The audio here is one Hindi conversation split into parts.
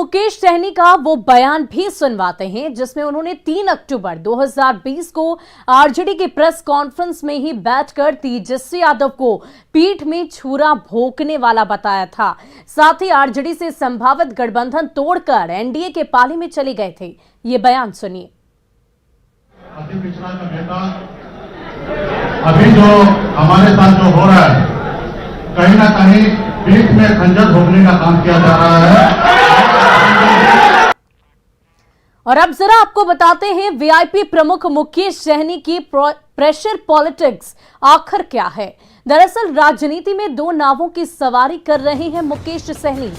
मुकेश सहनी का वो बयान भी सुनवाते हैं जिसमें उन्होंने 3 अक्टूबर 2020 को आरजेडी की प्रेस कॉन्फ्रेंस में ही बैठकर तेजस्वी यादव को पीठ में छुरा भोंकने वाला बताया था। साथ ही आरजेडी से संभावित गठबंधन तोड़कर एनडीए के पाले में चले गए थे। ये बयान सुनिए। अति पिछड़ा का नेता अभी जो हमारे साथ जो हो रहा है, कहीं ना कहीं पीठ में खंजर भोंकने का काम किया जा रहा है। और अब जरा आपको बताते हैं वीआईपी प्रमुख मुकेश सहनी की प्रेशर पॉलिटिक्स आखिर क्या है। दरअसल राजनीति में दो नावों की सवारी कर रहे हैं मुकेश सहनी।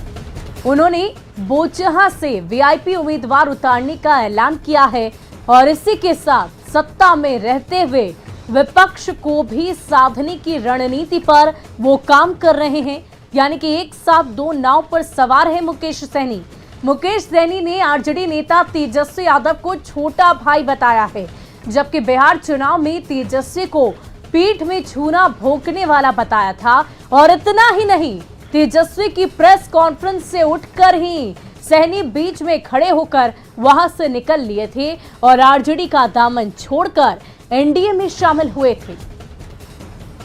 उन्होंने बोचहा से वीआईपी उम्मीदवार उतारने का ऐलान किया है और इसी के साथ सत्ता में रहते हुए विपक्ष को भी साधने की रणनीति पर वो काम कर रहे हैं। यानी कि एक साथ दो नाव पर सवार है मुकेश सहनी। मुकेश सहनी ने आरजेडी नेता तेजस्वी यादव को छोटा भाई बताया है, जबकि बिहार चुनाव में तेजस्वी को पीठ में छूना भोंकने वाला बताया था। और इतना ही नहीं, तेजस्वी की प्रेस कॉन्फ्रेंस से उठकर ही सहनी बीच में खड़े होकर वहां से निकल लिए थे और आरजेडी का दामन छोड़कर एनडीए में शामिल हुए थे।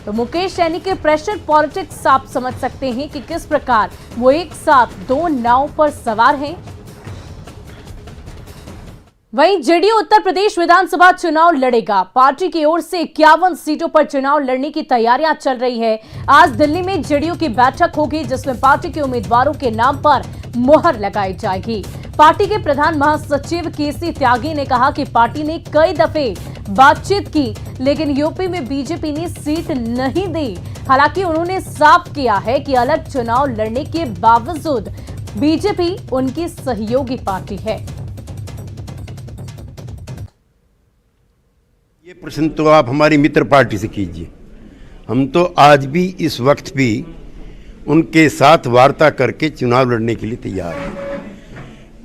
तो मुकेश सहनी के प्रेशर पॉलिटिक्स आप समझ सकते हैं कि किस प्रकार वो एक साथ दो नाव पर सवार हैं। वहीं जेडीयू उत्तर प्रदेश विधानसभा चुनाव लड़ेगा। पार्टी की ओर से 51 सीटों पर चुनाव लड़ने की तैयारियां चल रही है। आज दिल्ली में जेडीयू की बैठक होगी जिसमें पार्टी के उम्मीदवारों के नाम पर मुहर लगाई जाएगी। पार्टी के प्रधान महासचिव केसी त्यागी ने कहा कि पार्टी ने कई दफे बातचीत की, लेकिन यूपी में बीजेपी ने सीट नहीं दी। हालांकि उन्होंने साफ किया है कि अलग चुनाव लड़ने के बावजूद बीजेपी उनकी सहयोगी पार्टी है। ये प्रश्न तो आप हमारी मित्र पार्टी से कीजिए। हम तो आज भी इस वक्त भी उनके साथ वार्ता करके चुनाव लड़ने के लिए तैयार हैं।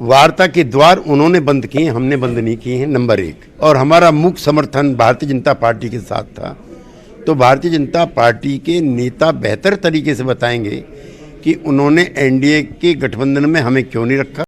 वार्ता के द्वार उन्होंने बंद किए, हमने बंद नहीं किए हैं, नंबर 1। और हमारा मुख्य समर्थन भारतीय जनता पार्टी के साथ था। तो भारतीय जनता पार्टी के नेता बेहतर तरीके से बताएंगे कि उन्होंने एनडीए के गठबंधन में हमें क्यों नहीं रखा।